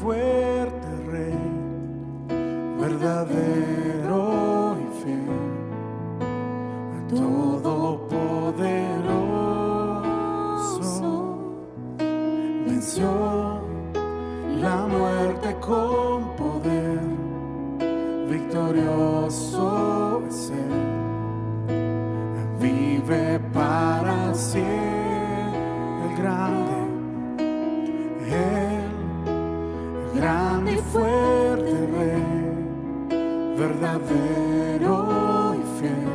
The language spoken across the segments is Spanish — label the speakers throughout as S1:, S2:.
S1: fuerte Rey, verdadero y fiel, todopoderoso, venció la muerte con poder, victorioso es Él, vive para siempre, el grande y fuerte Rey, verdadero y fiel,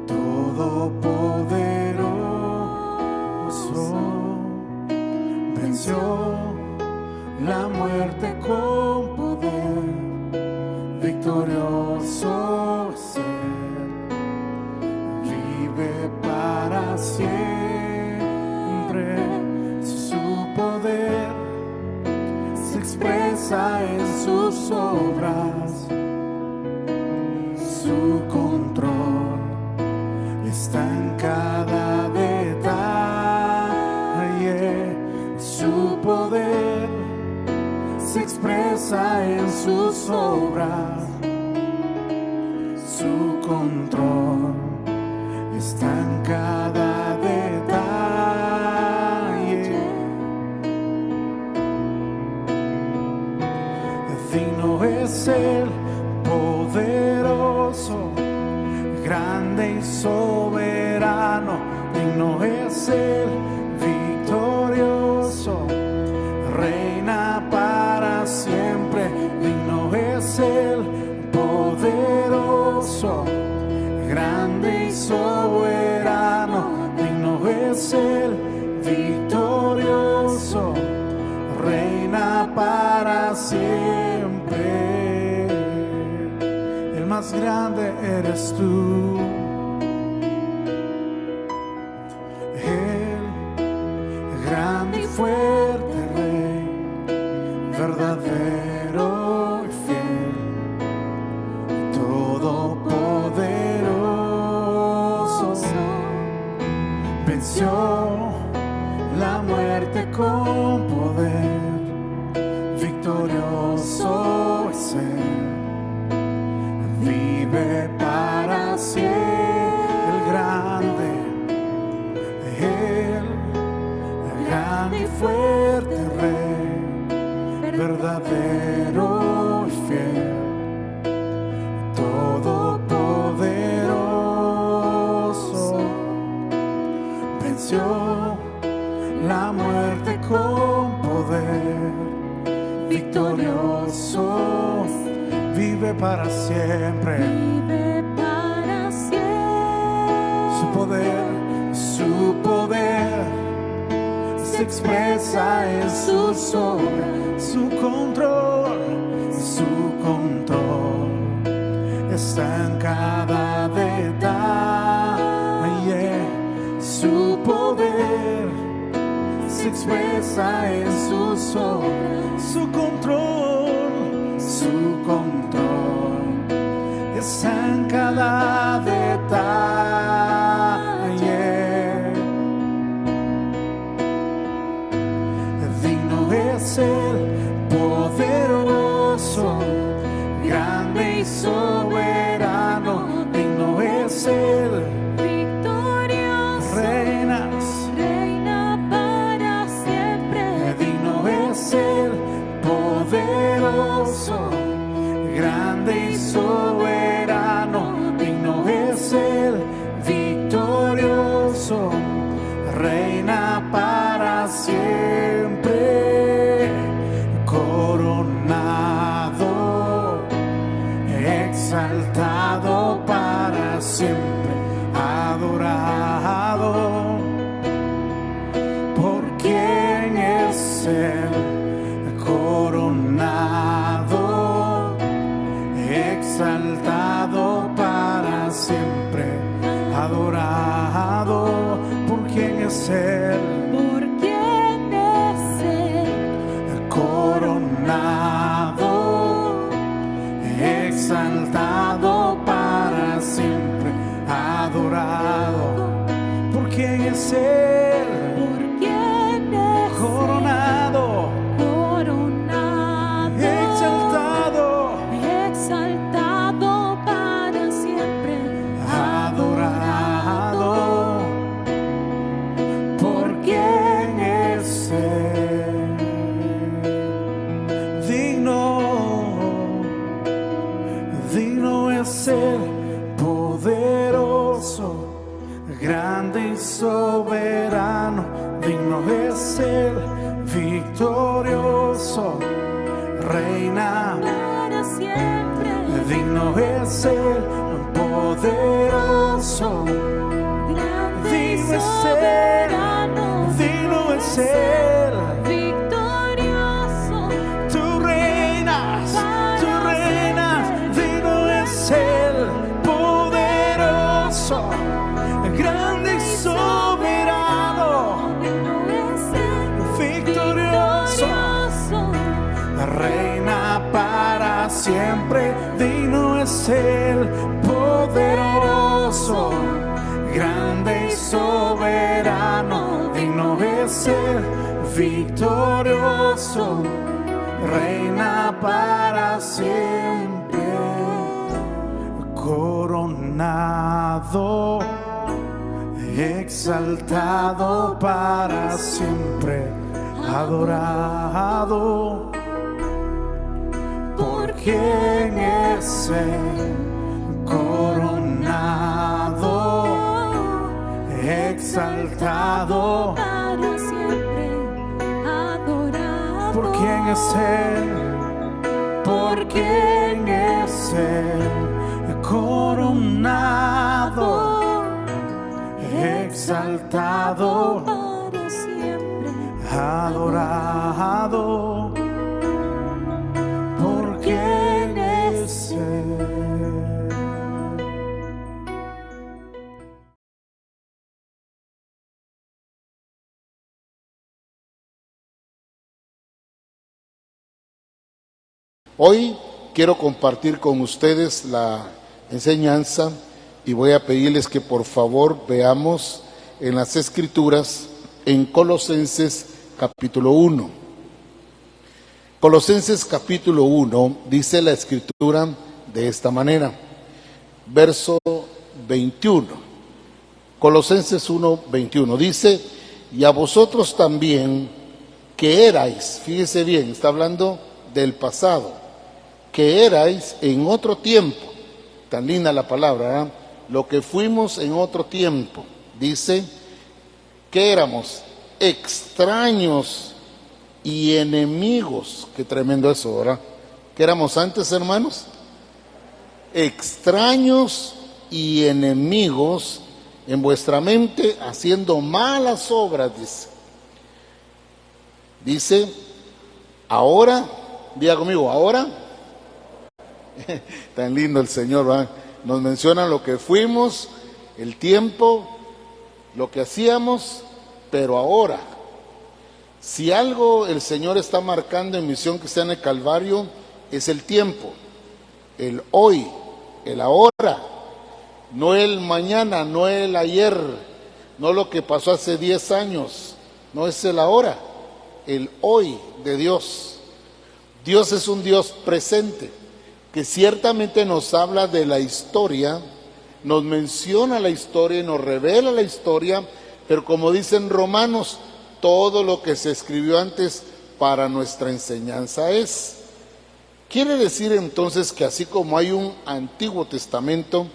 S1: todopoderoso, venció la muerte con poder, victorioso es Él, vive para siempre. Su poder se expresa en sus obras, su control está en cada detalle. Su poder se expresa en sus obras, su control está en cada detalle. Digno es el poderoso, grande y soberano, digno es el victorioso, reina para siempre, digno es el poderoso, grande y soberano, digno es el victorioso, reina para siempre. El más grande eres tú, el grande y fuerte Rey, verdadero y fiel, todopoderoso, venció la muerte con poder, victorioso es Él, vive para siempre, el grande y fuerte Rey, verdadero y fiel, todopoderoso, venció la muerte con poder, victorioso, vive para siempre.
S2: Vive para siempre.
S1: Su poder se expresa en sus obras, su control está en cada detalle. Su poder se expresa en sus obras, su control está en cada detalle. Digno es el poderoso, grande y soberano, digno es el
S2: Victorioso, reina para siempre.
S1: digno es el poderoso, grande y soberano, digno es el victorioso, reina para siempre, coronado, exaltado para siempre, adorado. ¿Por quién es Él? Coronado, exaltado para siempre, adorado. ¿Por quién es Él?
S2: ¿Por quién es Él?
S1: Coronado, exaltado para siempre, adorado. ¿Por quién es Él?
S2: ¿Por quién es
S1: Coronado,
S2: Él?
S1: grande y soberano, digno es el victorioso, reina
S2: para siempre.
S1: digno es el poderoso,
S2: Grande y
S1: digno es
S2: soberano,
S1: digno es él.
S2: victorioso,
S1: Tú reinas, digno es el poderoso, grande y soberano,
S2: digno es el
S1: victorioso, reina para siempre, digno es el poderoso, grande y soberano, digno es el victorioso, reina para siempre, coronado, exaltado para siempre, adorado. ¿Por quién es él? Coronado, exaltado.
S2: para siempre, adorado.
S1: ¿Por quién es él? ¿Por quién es él? Coronado, exaltado,
S2: para siempre,
S1: adorado. ¿Por quién es él?
S3: Hoy quiero compartir con ustedes la enseñanza y voy a pedirles que por favor veamos en las Escrituras en Colosenses capítulo 1. Colosenses capítulo 1 dice la Escritura de esta manera, verso 21. Colosenses 1, 21 dice, y a vosotros también que erais, fíjese bien, está hablando del pasado, que erais en otro tiempo, tan linda la palabra, ¿eh? Lo que fuimos en otro tiempo, dice que éramos extraños y enemigos, qué tremendo eso, ¿verdad? ¿Qué éramos antes, hermanos? Extraños y enemigos en vuestra mente, haciendo malas obras, dice, ahora, diga conmigo, ahora, tan lindo el Señor, ¿verdad? Nos menciona lo que fuimos, el tiempo, lo que hacíamos, pero ahora, si algo el Señor está marcando en Misión Cristiana en el Calvario, es el tiempo, el hoy, el ahora, no el mañana, no el ayer, no lo que pasó hace 10 años, no es el ahora, el hoy de Dios. Dios es un Dios presente, que ciertamente nos habla de la historia, nos menciona la historia y nos revela la historia, pero como dicen Romanos, todo lo que se escribió antes para nuestra enseñanza es. Quiere decir entonces que así como hay un Antiguo Testamento,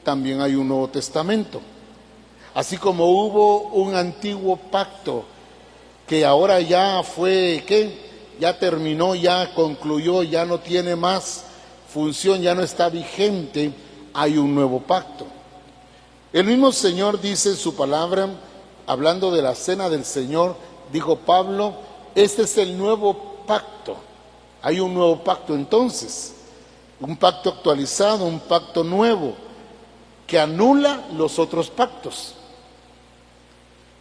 S3: también hay un Nuevo Testamento. Así como hubo un antiguo pacto que ahora ya fue, ¿qué? Ya terminó, ya concluyó, ya no tiene más función, ya no está vigente, hay un nuevo pacto. El mismo Señor dice en su palabra, hablando de la cena del Señor, dijo Pablo, este es el nuevo pacto. Hay un nuevo pacto entonces, un pacto actualizado, un pacto nuevo, que anula los otros pactos,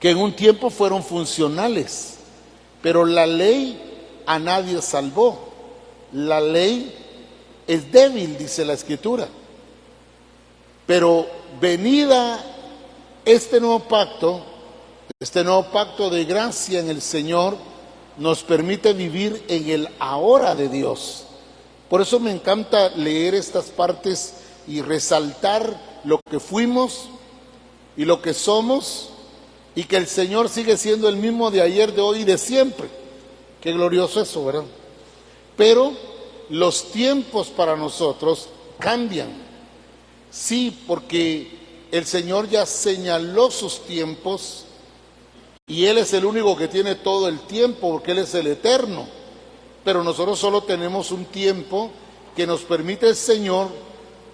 S3: que en un tiempo fueron funcionales, pero la ley a nadie salvó. La ley es débil, dice la Escritura. Pero venida este nuevo pacto de gracia en el Señor, nos permite vivir en el ahora de Dios. Por eso me encanta leer estas partes y resaltar lo que fuimos y lo que somos, y que el Señor sigue siendo el mismo de ayer, de hoy y de siempre. Qué glorioso eso, ¿verdad? Pero los tiempos para nosotros cambian. Sí, porque el Señor ya señaló sus tiempos y Él es el único que tiene todo el tiempo porque Él es el eterno. Pero nosotros solo tenemos un tiempo que nos permite el Señor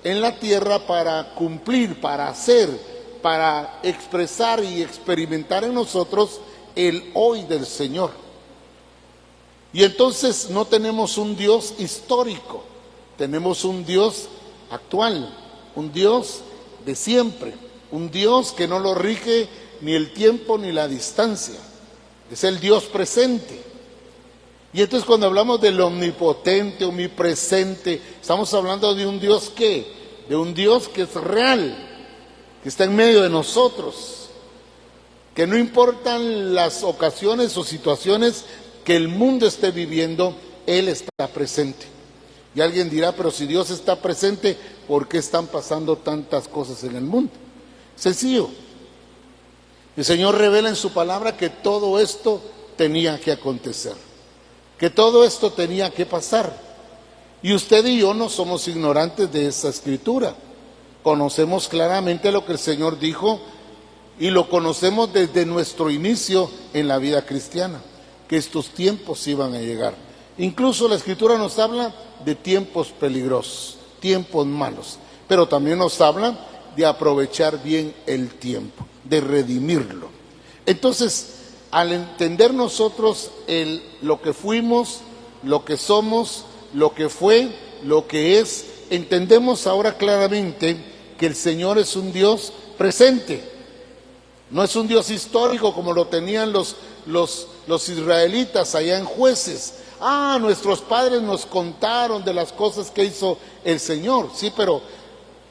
S3: en la tierra para cumplir, para hacer, para expresar y experimentar en nosotros el hoy del Señor. Y entonces no tenemos un Dios histórico, tenemos un Dios actual, un Dios de siempre, un Dios que no lo rige ni el tiempo ni la distancia, es el Dios presente. Y entonces cuando hablamos del omnipotente, omnipresente, estamos hablando de un Dios de un Dios que es real, que está en medio de nosotros, que no importan las ocasiones o situaciones que el mundo esté viviendo, Él está presente. Y alguien dirá, pero si Dios está presente, ¿por qué están pasando tantas cosas en el mundo? Sencillo. El Señor revela en su palabra que todo esto tenía que acontecer, que todo esto tenía que pasar. Y usted y yo no somos ignorantes de esa escritura. Conocemos claramente lo que el Señor dijo y lo conocemos desde nuestro inicio en la vida cristiana, que estos tiempos iban a llegar. Incluso la escritura nos habla de tiempos peligrosos, tiempos malos, pero también nos habla de aprovechar bien el tiempo, de redimirlo. Entonces, al entender nosotros lo que fuimos, lo que somos, lo que fue, lo que es, entendemos ahora claramente que el Señor es un Dios presente. No es un Dios histórico como lo tenían los israelitas allá en Jueces. Nuestros padres nos contaron de las cosas que hizo el Señor. Sí, pero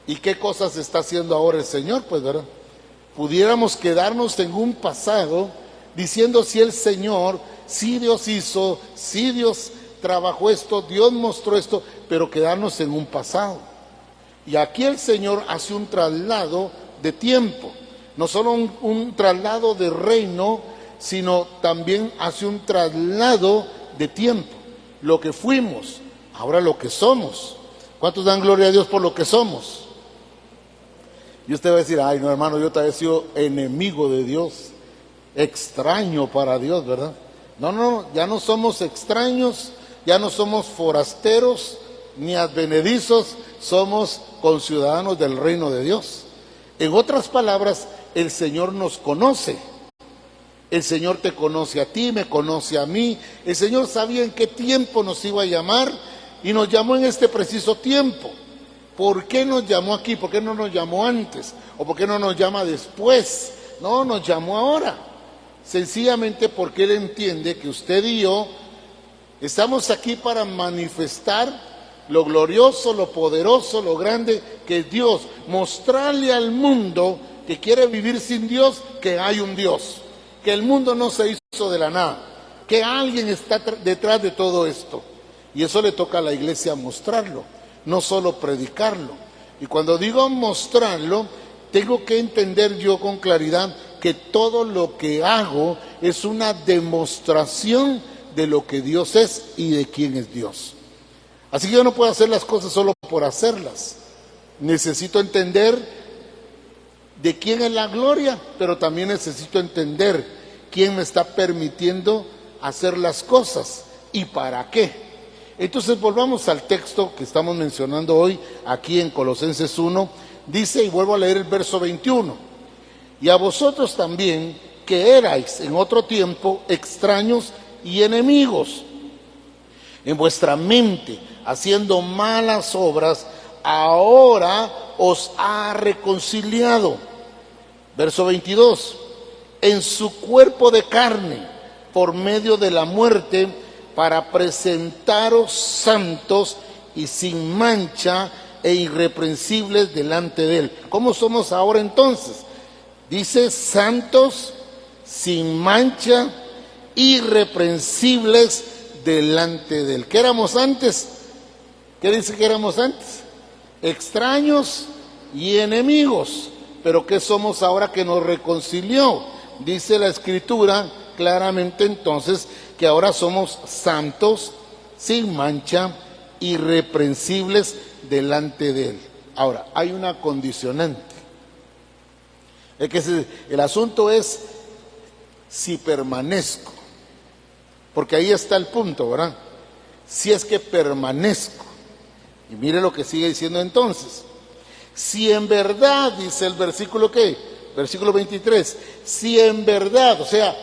S3: ¿y qué cosas está haciendo ahora el Señor? Pues, ¿verdad? Pudiéramos quedarnos en un pasado diciendo si el Señor, si Dios hizo, si Dios trabajó esto, Dios mostró esto, pero quedarnos en un pasado. Y aquí el Señor hace un traslado de tiempo. No solo un traslado de reino, sino también hace un traslado de tiempo. Lo que fuimos, ahora lo que somos. ¿Cuántos dan gloria a Dios por lo que somos? Y usted va a decir, ay no hermano, yo también he sido enemigo de Dios, extraño para Dios, ¿verdad? No, ya no somos extraños, ya no somos forasteros ni advenedizos, somos conciudadanos del reino de Dios. En otras palabras, el Señor nos conoce. El Señor te conoce a ti, me conoce a mí. El Señor sabía en qué tiempo nos iba a llamar y nos llamó en este preciso tiempo. ¿Por qué nos llamó aquí? ¿Por qué no nos llamó antes? ¿O por qué no nos llama después? No, nos llamó ahora. Sencillamente porque Él entiende que usted y yo estamos aquí para manifestar lo glorioso, lo poderoso, lo grande que es Dios. Mostrarle al mundo que quiere vivir sin Dios que hay un Dios, que el mundo no se hizo de la nada, que alguien está detrás de todo esto. Y eso le toca a la iglesia mostrarlo, no solo predicarlo. Y cuando digo mostrarlo, tengo que entender yo con claridad que todo lo que hago es una demostración de lo que Dios es y de quién es Dios. Así que yo no puedo hacer las cosas solo por hacerlas. Necesito entender de quién es la gloria, pero también necesito entender quién me está permitiendo hacer las cosas y para qué. Entonces volvamos al texto que estamos mencionando hoy, aquí en Colosenses 1, dice, y vuelvo a leer el verso 21, y a vosotros también, que erais en otro tiempo extraños y enemigos en vuestra mente, haciendo malas obras, ahora os ha reconciliado. Verso 22, en su cuerpo de carne, por medio de la muerte, para presentaros santos y sin mancha e irreprensibles delante de Él. ¿Cómo somos ahora entonces? Dice santos, sin mancha, irreprensibles delante de Él. ¿Qué éramos antes? ¿Qué dice que éramos antes? Extraños y enemigos. Pero ¿qué somos ahora que nos reconcilió? Dice la Escritura claramente entonces que ahora somos santos, sin mancha, irreprensibles delante de Él. Ahora, hay una condicionante. El asunto es si permanezco, porque ahí está el punto, ¿verdad? Si es que permanezco. Y mire lo que sigue diciendo entonces. Si en verdad, dice el versículo ¿qué? Versículo 23. Si en verdad, o sea,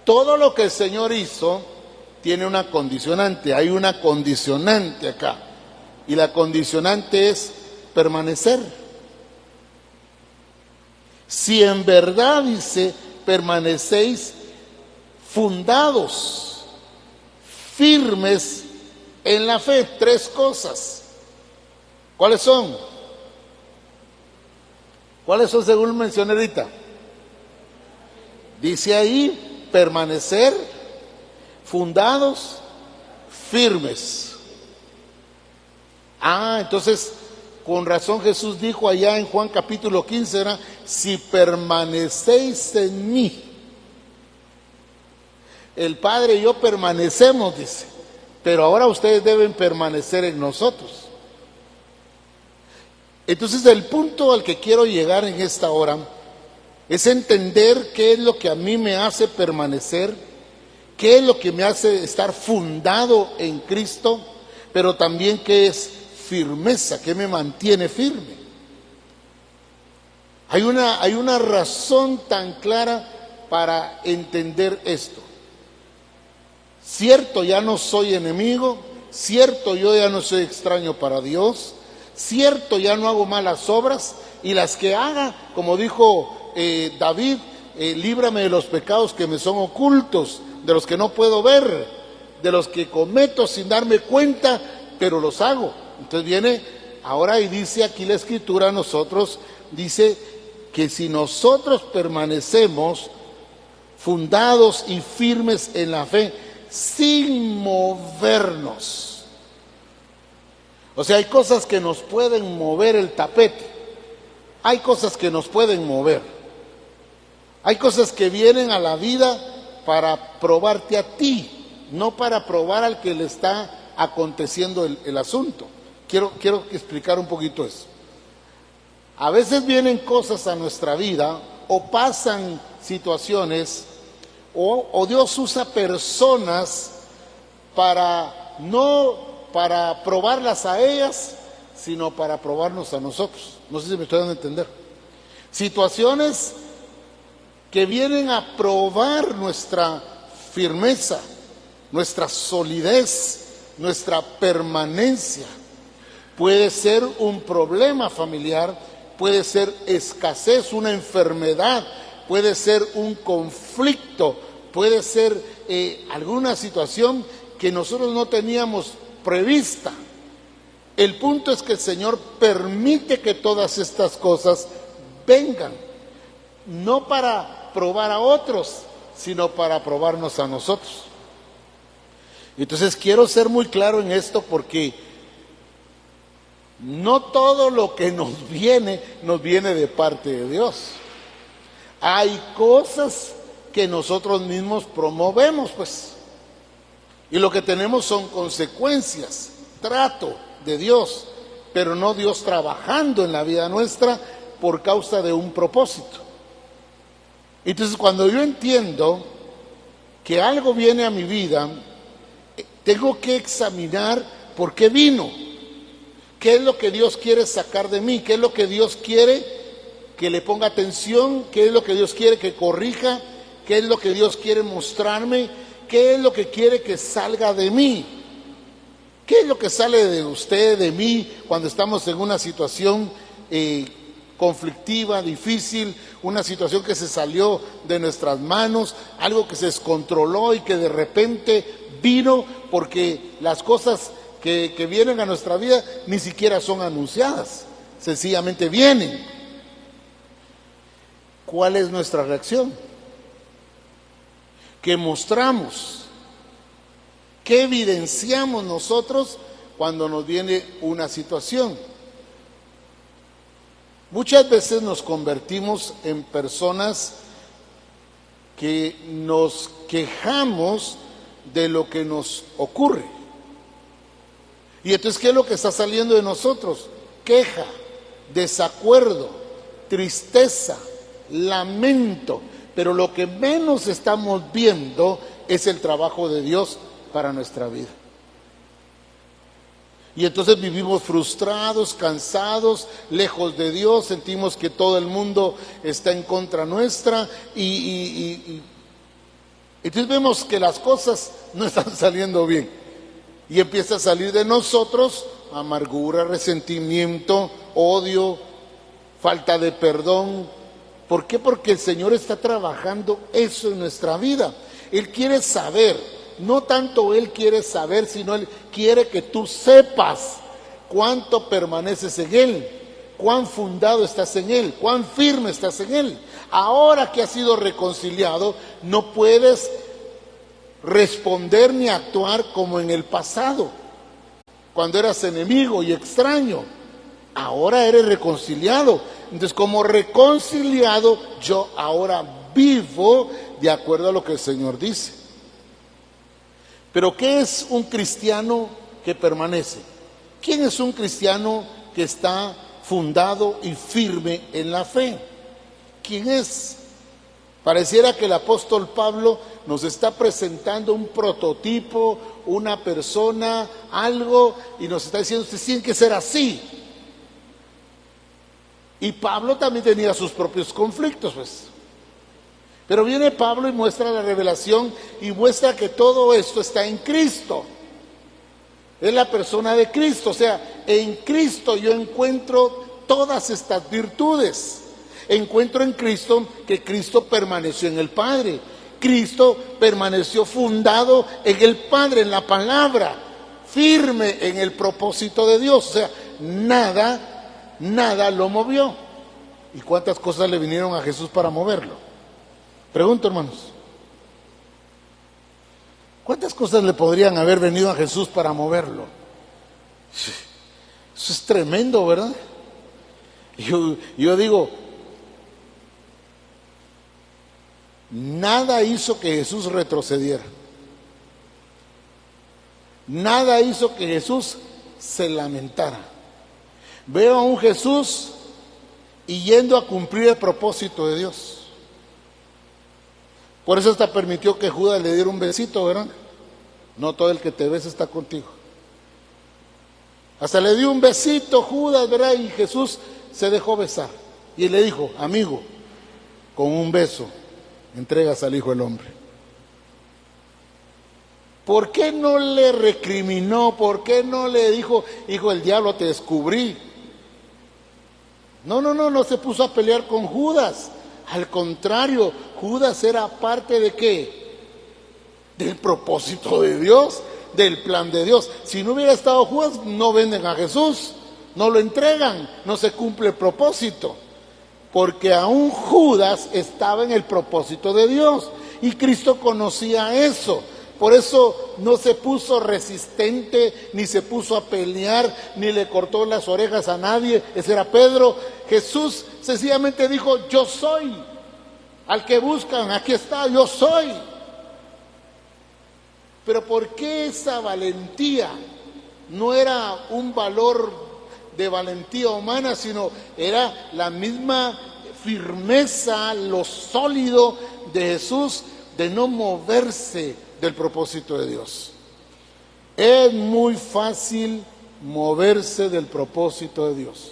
S3: todo lo que el Señor hizo tiene una condicionante. Hay una condicionante acá. Y la condicionante es permanecer. Si en verdad, dice, permanecéis fundados, firmes en la fe. Tres cosas. ¿Cuáles son? ¿Cuáles son según mencioné ahorita? Dice ahí, permanecer, fundados, firmes. Entonces, con razón Jesús dijo allá en Juan capítulo 15, ¿verdad? Si permanecéis en mí. El Padre y yo permanecemos, dice, pero ahora ustedes deben permanecer en nosotros. Entonces el punto al que quiero llegar en esta hora es entender qué es lo que a mí me hace permanecer, qué es lo que me hace estar fundado en Cristo, pero también qué es firmeza, qué me mantiene firme. Hay una razón tan clara para entender esto. Cierto, ya no soy enemigo, cierto, yo ya no soy extraño para Dios, cierto, ya no hago malas obras, y las que haga, como dijo David, líbrame de los pecados que me son ocultos, de los que no puedo ver, de los que cometo sin darme cuenta, pero los hago. Entonces viene ahora y dice aquí la Escritura a nosotros, dice que si nosotros permanecemos fundados y firmes en la fe, sin movernos. O sea, hay cosas que nos pueden mover el tapete, hay cosas que nos pueden mover, hay cosas que vienen a la vida para probarte a ti, no para probar al que le está aconteciendo el asunto. Quiero explicar un poquito eso. A veces vienen cosas a nuestra vida o pasan situaciones o Dios usa personas no para probarlas a ellas, sino para probarnos a nosotros. No sé si me estoy dando a entender. Situaciones que vienen a probar nuestra firmeza, nuestra solidez, nuestra permanencia. Puede ser un problema familiar, puede ser escasez, una enfermedad, puede ser un conflicto, puede ser alguna situación que nosotros no teníamos prevista. El punto es que el Señor permite que todas estas cosas vengan, no para probar a otros, sino para probarnos a nosotros. Entonces quiero ser muy claro en esto, porque no todo lo que nos viene de parte de Dios. Hay cosas que nosotros mismos promovemos, pues. Y lo que tenemos son consecuencias, trato de Dios, pero no Dios trabajando en la vida nuestra por causa de un propósito. Entonces, cuando yo entiendo que algo viene a mi vida, tengo que examinar por qué vino, qué es lo que Dios quiere sacar de mí, qué es lo que Dios quiere que le ponga atención, qué es lo que Dios quiere que corrija, qué es lo que Dios quiere mostrarme, qué es lo que quiere que salga de mí, qué es lo que sale de usted, de mí, cuando estamos en una situación conflictiva, difícil, una situación que se salió de nuestras manos, algo que se descontroló y que de repente vino, porque las cosas que vienen a nuestra vida ni siquiera son anunciadas, sencillamente vienen. ¿Cuál es nuestra reacción? ¿Qué mostramos? ¿Qué evidenciamos nosotros cuando nos viene una situación? Muchas veces nos convertimos en personas que nos quejamos de lo que nos ocurre. Y entonces, ¿qué es lo que está saliendo de nosotros? Queja, desacuerdo, tristeza, lamento, pero lo que menos estamos viendo es el trabajo de Dios para nuestra vida. Y entonces vivimos frustrados, cansados, lejos de Dios, sentimos que todo el mundo está en contra nuestra y entonces vemos que las cosas no están saliendo bien. Y empieza a salir de nosotros amargura, resentimiento, odio, falta de perdón. ¿Por qué? Porque el Señor está trabajando eso en nuestra vida. Él quiere saber, no tanto Él quiere saber, sino Él quiere que tú sepas cuánto permaneces en Él, cuán fundado estás en Él, cuán firme estás en Él. Ahora que has sido reconciliado, no puedes responder ni actuar como en el pasado, cuando eras enemigo y extraño. Ahora eres reconciliado. Entonces, como reconciliado, yo ahora vivo de acuerdo a lo que el Señor dice. Pero ¿qué es un cristiano que permanece? ¿Quién es un cristiano que está fundado y firme en la fe? ¿Quién es? Pareciera que el apóstol Pablo nos está presentando un prototipo, una persona, algo, y nos está diciendo, usted tiene que ser así. Y Pablo también tenía sus propios conflictos, pues. Pero viene Pablo y muestra la revelación y muestra que todo esto está en Cristo. Es la persona de Cristo, o sea, en Cristo yo encuentro todas estas virtudes. Encuentro en Cristo que Cristo permaneció en el Padre. Cristo permaneció fundado en el Padre, en la palabra, firme en el propósito de Dios. O sea, nada lo movió. ¿Y cuántas cosas le vinieron a Jesús para moverlo? Pregunto, hermanos. ¿Cuántas cosas le podrían haber venido a Jesús para moverlo? Eso es tremendo, ¿verdad? Yo digo, nada hizo que Jesús retrocediera. Nada hizo que Jesús se lamentara. Veo a un Jesús y yendo a cumplir el propósito de Dios. Por eso hasta permitió que Judas le diera un besito, ¿verdad? No todo el que te besa está contigo. Hasta le dio un besito Judas, ¿verdad? Y Jesús se dejó besar. Y le dijo, amigo, con un beso entregas al Hijo del Hombre. ¿Por qué no le recriminó? ¿Por qué no le dijo, hijo del diablo, te descubrí? No se puso a pelear con Judas. Al contrario, Judas era parte de ¿qué? Del propósito de Dios, del plan de Dios. Si no hubiera estado Judas, no venden a Jesús, no lo entregan, no se cumple el propósito. Porque aún Judas estaba en el propósito de Dios y Cristo conocía eso. Por eso no se puso resistente, ni se puso a pelear, ni le cortó las orejas a nadie. Ese era Pedro. Jesús sencillamente dijo, yo soy. Al que buscan, aquí está, yo soy. Pero ¿por qué esa valentía? No era un valor de valentía humana, sino era la misma firmeza, lo sólido de Jesús, de no moverse del propósito de Dios. Es muy fácil moverse del propósito de Dios.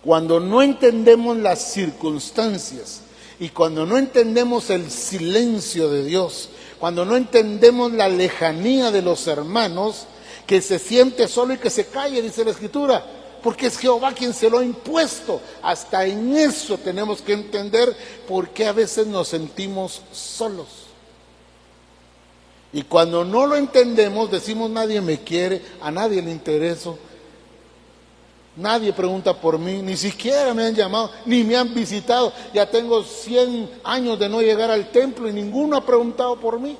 S3: Cuando no entendemos las circunstancias y cuando no entendemos el silencio de Dios, cuando no entendemos la lejanía de los hermanos, que se siente solo y que se calle, dice la Escritura, porque es Jehová quien se lo ha impuesto. Hasta en eso tenemos que entender por qué a veces nos sentimos solos. Y cuando no lo entendemos, decimos, nadie me quiere, a nadie le intereso, nadie pregunta por mí, ni siquiera me han llamado, ni me han visitado. Ya tengo 100 años de no llegar al templo y ninguno ha preguntado por mí.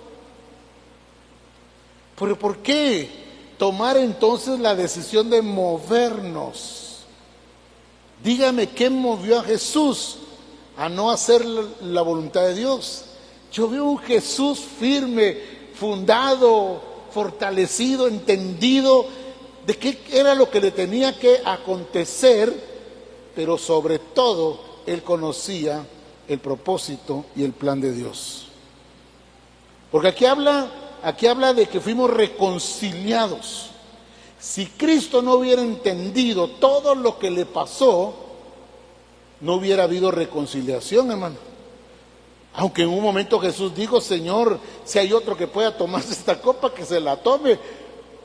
S3: ¿Pero por qué tomar entonces la decisión de movernos? Dígame, ¿qué movió a Jesús a no hacer la voluntad de Dios? Yo veo un Jesús firme, fundado, fortalecido, entendido de qué era lo que le tenía que acontecer, pero sobre todo él conocía el propósito y el plan de Dios. Porque aquí habla de que fuimos reconciliados. Si Cristo no hubiera entendido todo lo que le pasó, no hubiera habido reconciliación, hermano. Aunque en un momento Jesús dijo: Señor, si hay otro que pueda tomarse esta copa, que se la tome,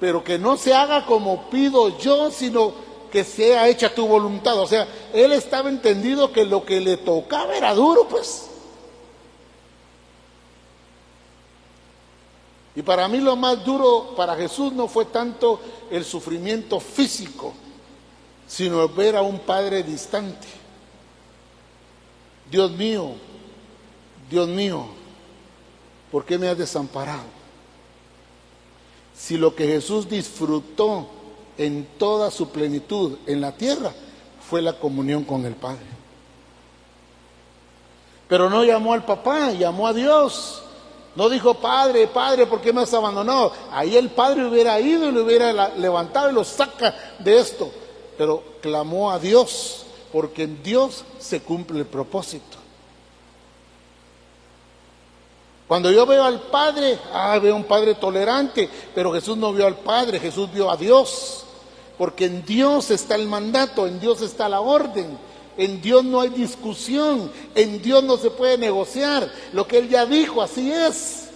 S3: pero que no se haga como pido yo, sino que sea hecha tu voluntad. O sea, él estaba entendido que lo que le tocaba era duro, pues. Y para mí lo más duro para Jesús no fue tanto el sufrimiento físico, sino ver a un padre distante. Dios mío, ¿por qué me has desamparado? Si lo que Jesús disfrutó en toda su plenitud en la tierra fue la comunión con el Padre. Pero no llamó al papá, llamó a Dios. No dijo: Padre, ¿por qué me has abandonado? Ahí el Padre hubiera ido y lo hubiera levantado y lo saca de esto. Pero clamó a Dios, porque en Dios se cumple el propósito. Cuando yo veo al Padre, veo un Padre tolerante, pero Jesús no vio al Padre, Jesús vio a Dios. Porque en Dios está el mandato, en Dios está la orden. En Dios no hay discusión, en Dios no se puede negociar. Lo que Él ya dijo, así es.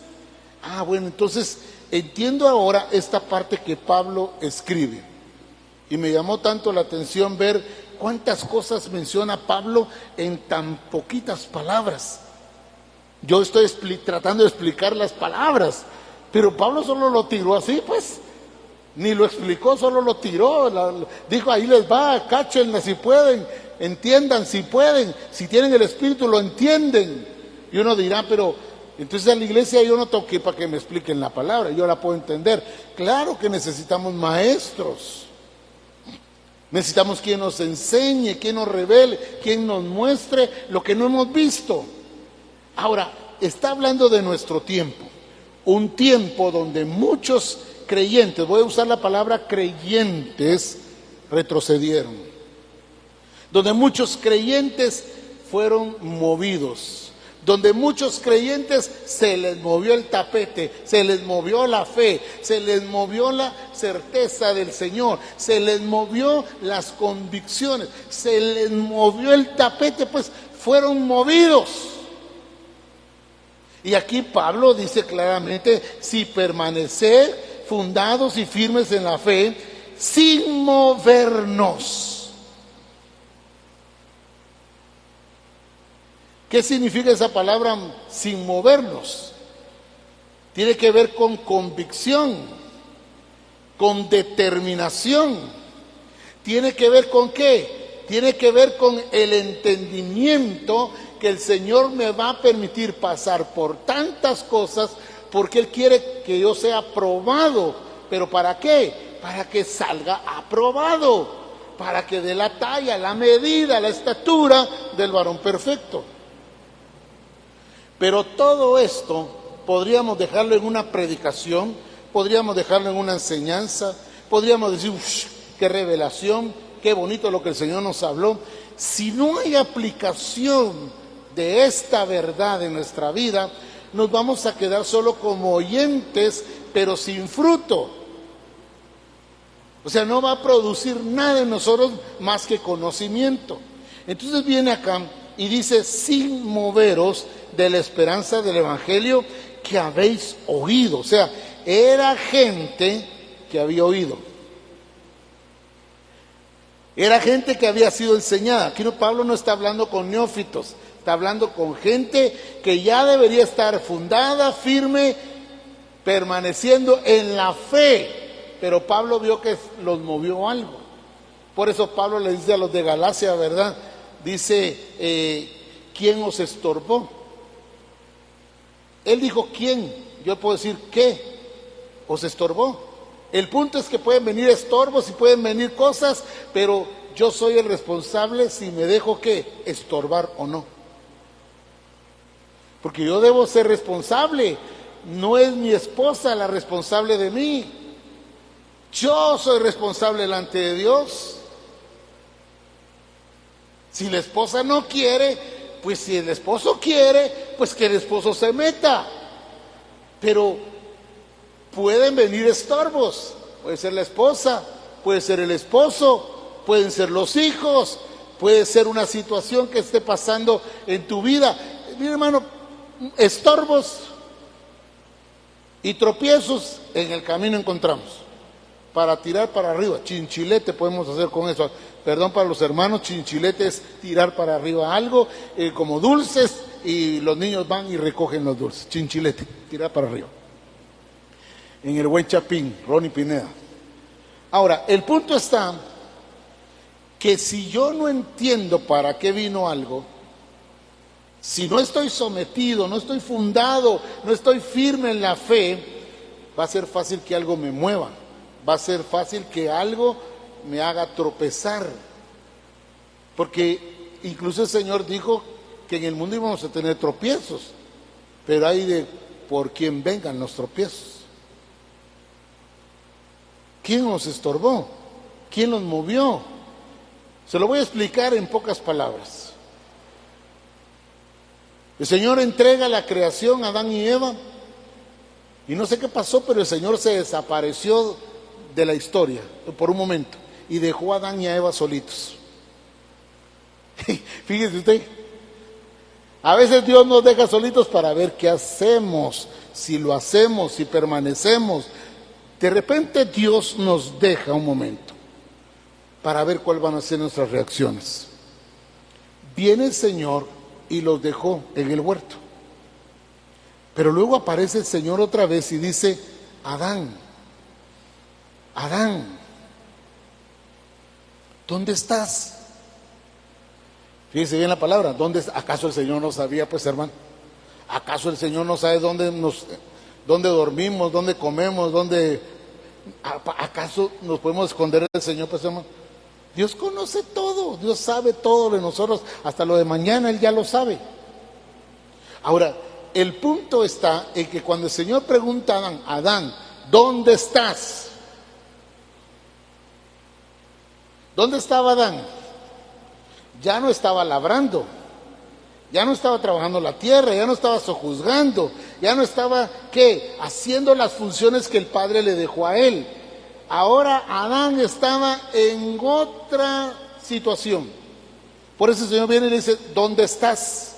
S3: Bueno, entonces entiendo ahora esta parte que Pablo escribe. Y me llamó tanto la atención ver cuántas cosas menciona Pablo en tan poquitas palabras. Yo estoy tratando de explicar las palabras, pero Pablo solo lo tiró así, pues. Ni lo explicó, solo lo tiró. Dijo: ahí les va, cáchenla si pueden. Entiendan si pueden, si tienen el Espíritu lo entienden. Y uno dirá: pero entonces a la iglesia yo no toqué para que me expliquen la palabra, yo la puedo entender. Claro que necesitamos maestros, necesitamos quien nos enseñe, quien nos revele, quien nos muestre lo que no hemos visto. Ahora, está hablando de nuestro tiempo, un tiempo donde muchos creyentes, voy a usar la palabra creyentes, retrocedieron. Donde muchos creyentes fueron movidos, donde muchos creyentes se les movió el tapete, se les movió la fe, se les movió la certeza del Señor, se les movió las convicciones, se les movió el tapete, pues fueron movidos. Y aquí Pablo dice claramente: si permanecer fundados y firmes en la fe, sin movernos. ¿Qué significa esa palabra sin movernos? Tiene que ver con convicción, con determinación. ¿Tiene que ver con qué? Tiene que ver con el entendimiento que el Señor me va a permitir pasar por tantas cosas, porque Él quiere que yo sea aprobado. ¿Pero para qué? Para que salga aprobado, para que dé la talla, la medida, la estatura del varón perfecto. Pero todo esto podríamos dejarlo en una predicación, podríamos dejarlo en una enseñanza, podríamos decir: qué revelación, qué bonito lo que el Señor nos habló. Si no hay aplicación de esta verdad en nuestra vida, nos vamos a quedar solo como oyentes, pero sin fruto. O sea, no va a producir nada en nosotros más que conocimiento. Entonces viene acá y dice: sin moveros de la esperanza del evangelio que habéis oído. O sea, era gente que había oído, era gente que había sido enseñada. Aquí Pablo no está hablando con neófitos, está hablando con gente que ya debería estar fundada, firme, permaneciendo en la fe. Pero Pablo vio que los movió algo. Por eso Pablo le dice a los de Galacia, ¿verdad? Dice: ¿quién os estorbó? Él dijo: ¿quién? Yo puedo decir: ¿qué os estorbó? El punto es que pueden venir estorbos y pueden venir cosas, pero yo soy el responsable si me dejo ¿qué? Estorbar o no. Porque yo debo ser responsable. No es mi esposa la responsable de mí. Yo soy responsable delante de Dios. Si la esposa no quiere, pues si el esposo quiere, pues que el esposo se meta. Pero pueden venir estorbos. Puede ser la esposa, puede ser el esposo, pueden ser los hijos, puede ser una situación que esté pasando en tu vida. Mira, hermano, estorbos y tropiezos en el camino encontramos. Para tirar para arriba, chinchilete podemos hacer con eso. Perdón para los hermanos, chinchilete es tirar para arriba algo, como dulces, y los niños van y recogen los dulces. Chinchilete, tirar para arriba. En el buen Chapín, Ronnie Pineda. Ahora, el punto está que si yo no entiendo para qué vino algo, si no estoy sometido, no estoy fundado, no estoy firme en la fe, va a ser fácil que algo me mueva, va a ser fácil que algo me haga tropezar. Porque incluso el Señor dijo que en el mundo íbamos a tener tropiezos, pero hay de por quien vengan los tropiezos. ¿Quién nos estorbó? ¿Quién nos movió? Se lo voy a explicar en pocas palabras. El Señor entrega la creación a Adán y Eva, y no sé qué pasó, pero el Señor se desapareció de la historia por un momento y dejó a Adán y a Eva solitos. Fíjese usted, a veces Dios nos deja solitos para ver qué hacemos, si lo hacemos, si permanecemos. De repente Dios nos deja un momento para ver cuáles van a ser nuestras reacciones. Viene el Señor y los dejó en el huerto. Pero luego aparece el Señor otra vez y dice: Adán, Adán, ¿dónde estás? Fíjese bien la palabra, ¿dónde? ¿Acaso el Señor no sabía, pues, hermano? ¿Acaso el Señor no sabe dónde dormimos, dónde comemos, acaso nos podemos esconder del Señor, pues, hermano? Dios conoce todo, Dios sabe todo de nosotros, hasta lo de mañana Él ya lo sabe. Ahora, el punto está en que cuando el Señor pregunta a Adán: Adán, ¿dónde estás? ¿Dónde estaba Adán? Ya no estaba labrando, ya no estaba trabajando la tierra, ya no estaba sojuzgando, ya no estaba, ¿qué?, haciendo las funciones que el Padre le dejó a él. Ahora Adán estaba en otra situación. Por eso el Señor viene y le dice: ¿dónde estás?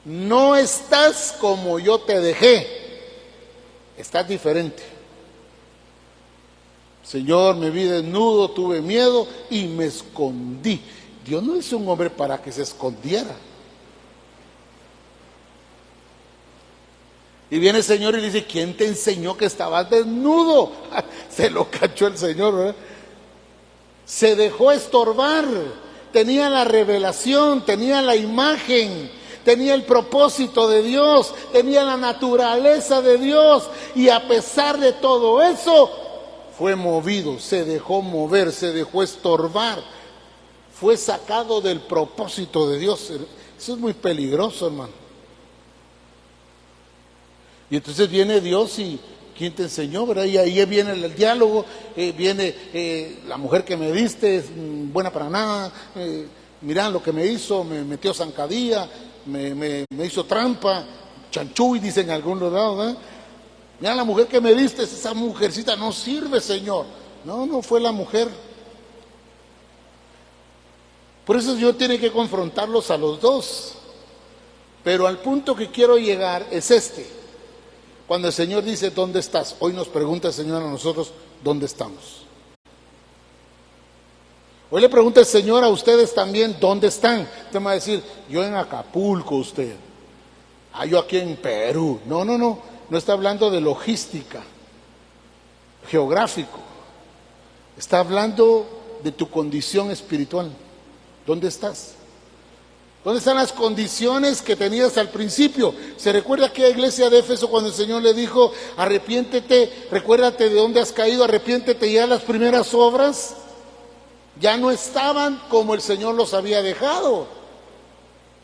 S3: No estás como yo te dejé, estás diferente. Señor, me vi desnudo, tuve miedo y me escondí. Dios no es un hombre para que se escondiera. Y viene el Señor y le dice: ¿quién te enseñó que estabas desnudo? Se lo cachó el Señor, ¿verdad? Se dejó estorbar. Tenía la revelación, tenía la imagen, tenía el propósito de Dios, tenía la naturaleza de Dios, y a pesar de todo eso fue movido, se dejó mover, se dejó estorbar, fue sacado del propósito de Dios. Eso es muy peligroso, hermano. Y entonces viene Dios y ¿quién te enseñó, verdad? Y ahí viene el diálogo, viene la mujer que me diste, es buena para nada, mirá lo que me hizo, me metió zancadilla, me hizo trampa, chanchuy, dicen algunos lados, ¿verdad? Mira, la mujer que me diste, esa mujercita no sirve, Señor. No fue la mujer. Por eso Dios tiene que confrontarlos a los dos. Pero al punto que quiero llegar es este. Cuando el Señor dice: ¿dónde estás? Hoy nos pregunta el Señor a nosotros: ¿dónde estamos? Hoy le pregunta el Señor a ustedes también: ¿dónde están? Usted me va a decir: yo en Acapulco, usted. Yo aquí en Perú. No está hablando de logística, geográfico. Está hablando de tu condición espiritual. ¿Dónde estás? ¿Dónde están las condiciones que tenías al principio? ¿Se recuerda aquella iglesia de Éfeso cuando el Señor le dijo: arrepiéntete, recuérdate de dónde has caído, arrepiéntete? Ya las primeras obras ya no estaban como el Señor los había dejado.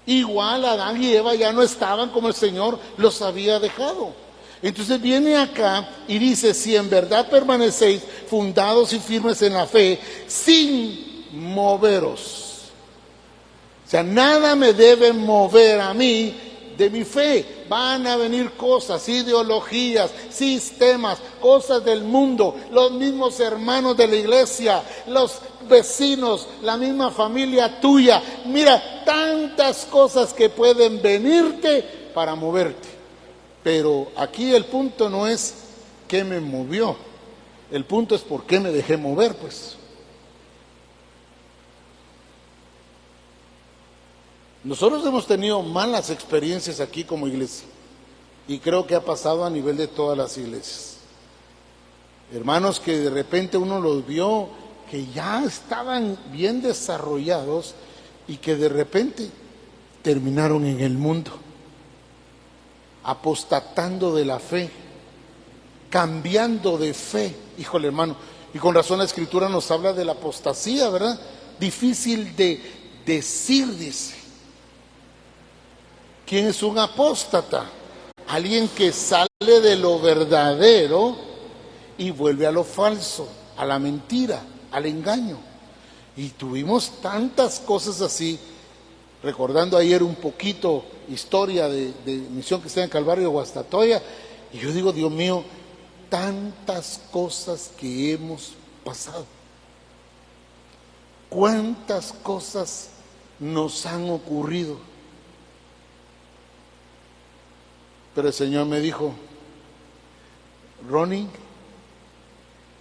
S3: Igual Adán y Eva ya no estaban como el Señor los había dejado. Entonces viene acá y dice: si en verdad permanecéis fundados y firmes en la fe, sin moveros. O sea, nada me debe mover a mí de mi fe. Van a venir cosas, ideologías, sistemas, cosas del mundo, los mismos hermanos de la iglesia, los vecinos, la misma familia tuya. Mira, tantas cosas que pueden venirte para moverte. Pero aquí el punto no es qué me movió, el punto es por qué me dejé mover, pues. Nosotros hemos tenido malas experiencias aquí como iglesia y creo que ha pasado a nivel de todas las iglesias. Hermanos que de repente uno los vio que ya estaban bien desarrollados y que de repente terminaron en el mundo, apostatando de la fe, cambiando de fe. Híjole, hermano, y con razón la Escritura nos habla de la apostasía, ¿verdad? Difícil de decir, dice. ¿Quién es un apóstata? Alguien que sale de lo verdadero y vuelve a lo falso, a la mentira, al engaño. Y tuvimos tantas cosas así, recordando ayer un poquito historia de Misión Cristiana en Calvario de Guastatoya, y yo digo, Dios mío, tantas cosas que hemos pasado. ¿Cuántas cosas nos han ocurrido? Pero el Señor me dijo, Ronnie,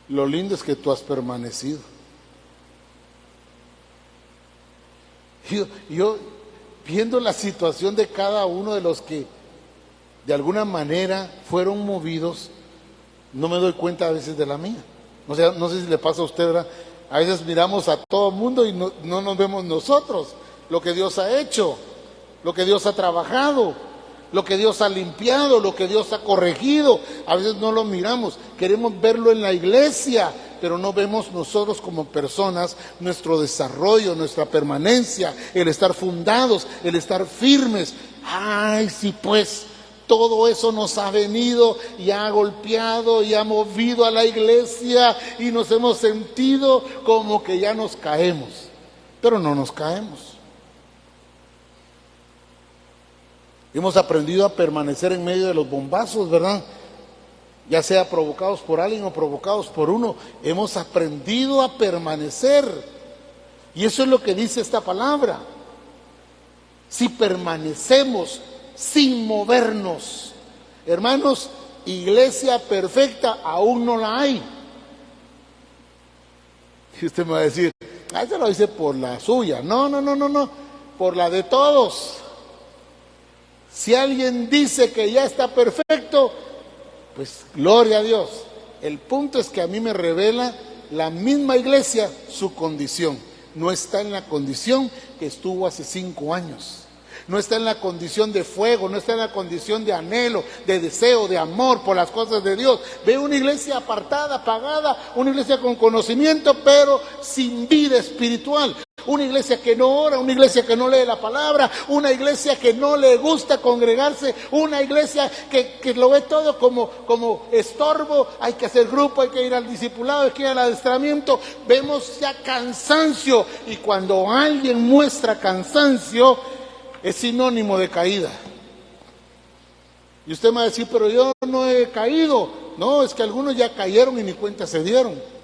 S3: lo lindo es que tú has permanecido. Yo viendo la situación de cada uno de los que de alguna manera fueron movidos, no me doy cuenta a veces de la mía. O sea, no sé si le pasa a usted, ¿verdad? A veces miramos a todo el mundo y no nos vemos nosotros, lo que Dios ha hecho, lo que Dios ha trabajado, lo que Dios ha limpiado, lo que Dios ha corregido. A veces no lo miramos, queremos verlo en la iglesia, pero no vemos nosotros como personas nuestro desarrollo, nuestra permanencia, el estar fundados, el estar firmes. Ay, sí, pues todo eso nos ha venido y ha golpeado y ha movido a la iglesia y nos hemos sentido como que ya nos caemos, pero no nos caemos. Hemos aprendido a permanecer en medio de los bombazos, ¿verdad? Ya sea provocados por alguien o provocados por uno. Hemos aprendido a permanecer. Y eso es lo que dice esta palabra. Si permanecemos sin movernos. Hermanos, iglesia perfecta aún no la hay. Y usted me va a decir, eso lo dice por la suya. No, por la de todos. Si alguien dice que ya está perfecto, pues gloria a Dios. El punto es que a mí me revela la misma iglesia su condición. No está en la condición que estuvo hace 5 años. No está en la condición de fuego, no está en la condición de anhelo, de deseo, de amor por las cosas de Dios. Ve una iglesia apartada, apagada, una iglesia con conocimiento, pero sin vida espiritual. Una iglesia que no ora, una iglesia que no lee la palabra, una iglesia que no le gusta congregarse, una iglesia que lo ve todo como estorbo. Hay que hacer grupo, hay que ir al discipulado, hay que ir al adiestramiento. Vemos ya cansancio, y cuando alguien muestra cansancio es sinónimo de caída. Y usted me va a decir, pero yo no he caído. No, es que algunos ya cayeron y ni cuenta se dieron.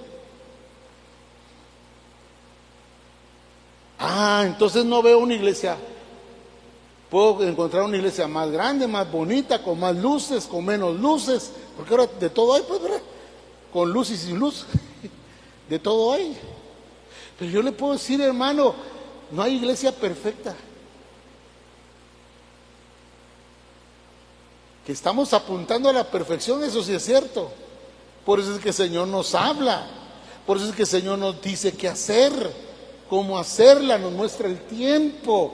S3: Entonces no veo una iglesia. Puedo encontrar una iglesia más grande, más bonita, con más luces, con menos luces, porque ahora de todo hay, pues, ¿verdad? Con luz y sin luz, de todo hay. Pero yo le puedo decir, hermano, no hay iglesia perfecta. Que estamos apuntando a la perfección, eso sí es cierto. Por eso es que el Señor nos habla, por eso es que el Señor nos dice qué hacer, cómo hacerla, nos muestra el tiempo.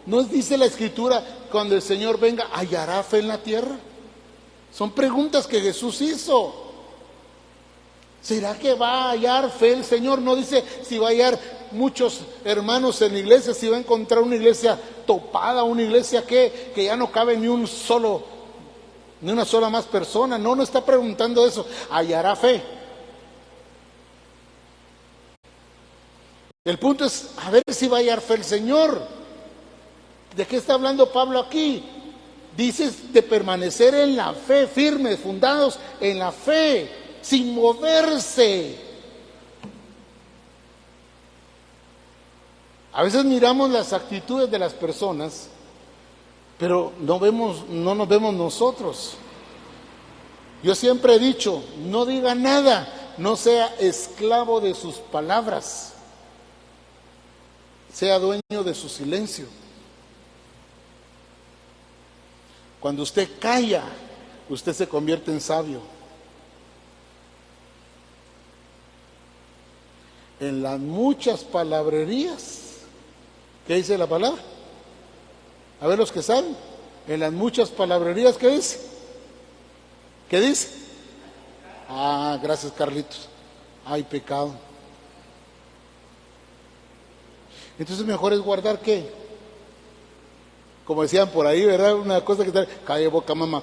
S3: Nos dice la Escritura, cuando el Señor venga, ¿hallará fe en la tierra? Son preguntas que Jesús hizo. ¿Será que va a hallar fe el Señor? No dice si va a hallar muchos hermanos en la iglesia, si va a encontrar una iglesia topada, una iglesia que ya no cabe ni una sola más persona. No está preguntando eso. ¿Hallará fe? El punto es a ver si va a hallar fe el Señor. ¿De qué está hablando Pablo aquí? Dice de permanecer en la fe, firmes, fundados en la fe, sin moverse. A veces miramos las actitudes de las personas, pero no nos vemos nosotros. Yo siempre he dicho, no diga nada, no sea esclavo de sus palabras, sea dueño de su silencio. Cuando usted calla, usted se convierte en sabio. En las muchas palabrerías, ¿qué dice la palabra? A ver los que saben, en las muchas palabrerías, ¿qué dice? ¿Qué dice? Ah, gracias Carlitos. Hay pecado. Entonces mejor es guardar ¿qué? Como decían por ahí, ¿verdad? Una cosa que tal, calle boca mamá,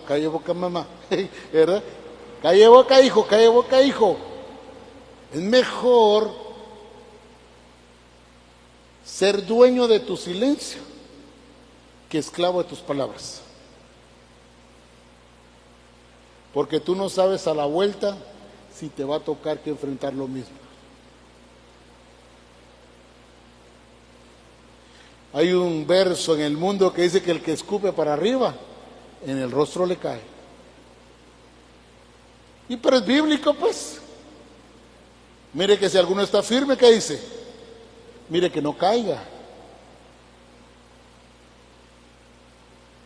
S3: ¿verdad? Calle boca hijo, calle boca hijo. Es mejor ser dueño de tu silencio que esclavo de tus palabras. Porque tú no sabes a la vuelta si te va a tocar que enfrentar lo mismo. Hay un verso en el mundo que dice que el que escupe para arriba, en el rostro le cae. Y pero es bíblico, pues. Mire que si alguno está firme, ¿qué dice? Mire que no caiga.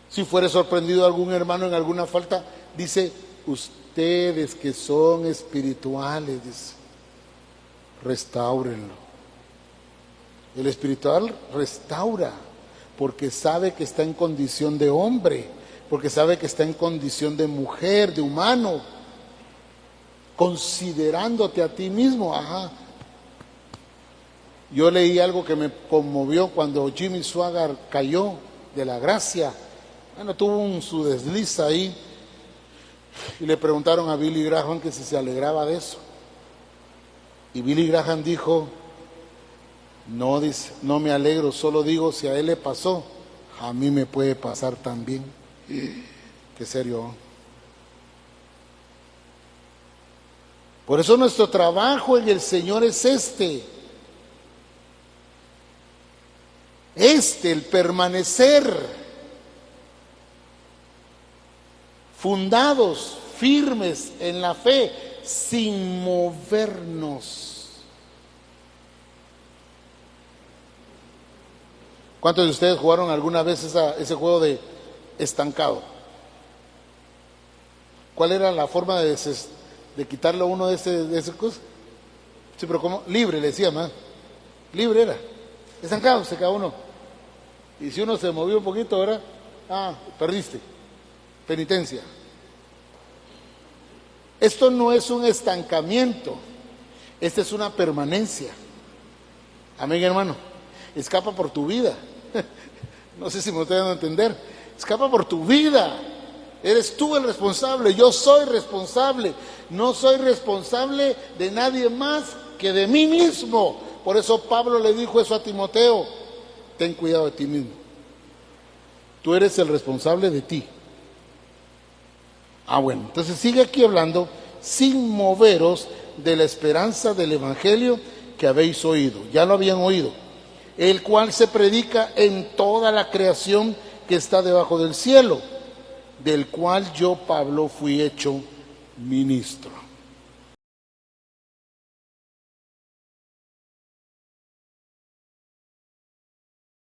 S3: Si fuere sorprendido algún hermano en alguna falta, dice, ustedes que son espirituales, dice, restáurenlo. El espiritual restaura, porque sabe que está en condición de hombre, porque sabe que está en condición de mujer, de humano, considerándote a ti mismo. Ajá. Yo leí algo que me conmovió cuando Jimmy Swaggart cayó de la gracia. Bueno, tuvo su desliz ahí y le preguntaron a Billy Graham que si se alegraba de eso. Y Billy Graham dijo, no, dice, no me alegro, solo digo si a él le pasó, a mí me puede pasar también. Qué serio. Por eso nuestro trabajo en el Señor es el permanecer fundados, firmes en la fe, sin movernos. ¿Cuántos de ustedes jugaron alguna vez ese juego de estancado? ¿Cuál era la forma de quitarlo uno de ese cosa? Sí, pero como libre le decía más. Libre era. Estancado se queda uno. Y si uno se movió un poquito, ¿verdad? Ah, perdiste. Penitencia. Esto no es un estancamiento. Esta es una permanencia. Amén, hermano. Escapa por tu vida. No sé si me estoy dando a entender. Escapa por tu vida. Eres tú el responsable. Yo soy responsable. No soy responsable de nadie más que de mí mismo. Por eso Pablo le dijo eso a Timoteo. Ten cuidado de ti mismo. Tú eres el responsable de ti. Bueno, entonces sigue aquí hablando, sin moveros de la esperanza del evangelio que habéis oído. Ya lo habían oído. El cual se predica en toda la creación que está debajo del cielo, del cual yo, Pablo, fui hecho ministro.